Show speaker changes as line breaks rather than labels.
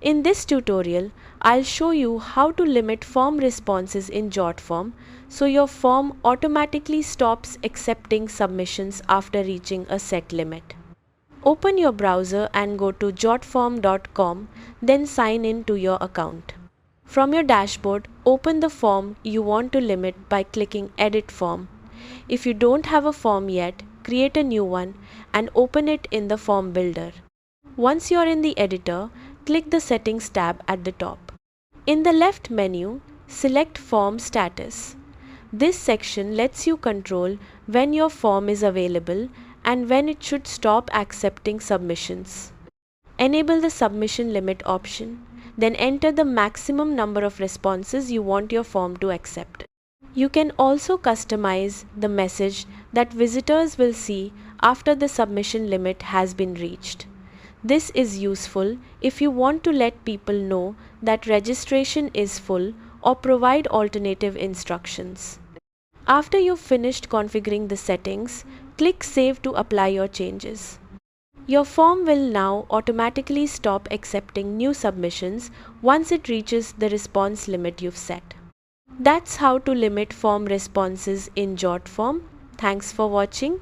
In this tutorial, I'll show you how to limit form responses in Jotform so your form automatically stops accepting submissions after reaching a set limit. Open your browser and go to jotform.com, then sign in to your account. From your dashboard, open the form you want to limit by clicking Edit Form. If you don't have a form yet, create a new one and open it in the form builder. Once you're in the editor, click the Settings tab at the top. In the left menu, select Form Status. This section lets you control when your form is available and when it should stop accepting submissions. Enable the submission limit option, then enter the maximum number of responses you want your form to accept. You can also customize the message that visitors will see after the submission limit has been reached. This is useful if you want to let people know that registration is full or provide alternative instructions. After you've finished configuring the settings, click Save to apply your changes. Your form will now automatically stop accepting new submissions once it reaches the response limit you've set. That's how to limit form responses in Jotform. Thanks for watching.